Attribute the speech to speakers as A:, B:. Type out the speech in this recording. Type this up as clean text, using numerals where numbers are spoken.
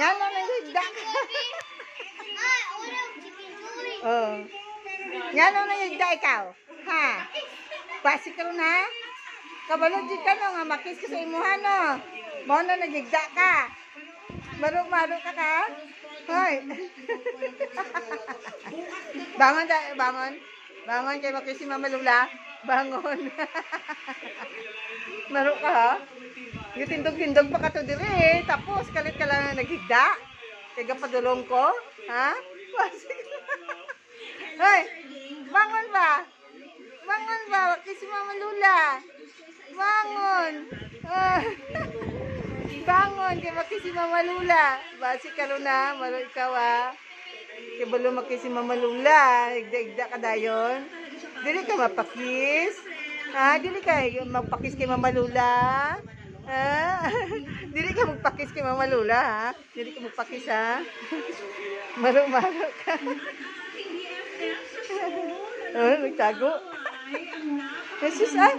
A: Nga na nagigda ka. Oh. Nga na nagigda ikaw. Ha? Basi ka na? Kabalod di ka no, nga makis ka sa imuhan no. Mo na nagigda ka. Maruk-maruk ka ka? Hoy. Bangon da, bangon. Bangon kay makis si Mama Lula. Bangon. Maruk ka ha? Gitindog-tindog pa ka to dire. Tapos kalit ka lang nagigda. Kaya padulong ko. Ha? Basi ka. Hoy. Bangon ba? Bangon ba? Kay si Mama Lula. Bangon. Bangon kay makisi Mama Lula. Basi ka na, maro ikaw ah. Kay balo makisi Mama Lula, igda-igda ka dayon. Dili ka mapakis. Ha, dili ka magpakis kay Mama Lula. Ha? Dili ka magpakis kay Mama Lula, ha? Dili ka magpakis ha. Maro-maro ka. Oh, nagtago. Jesus ah.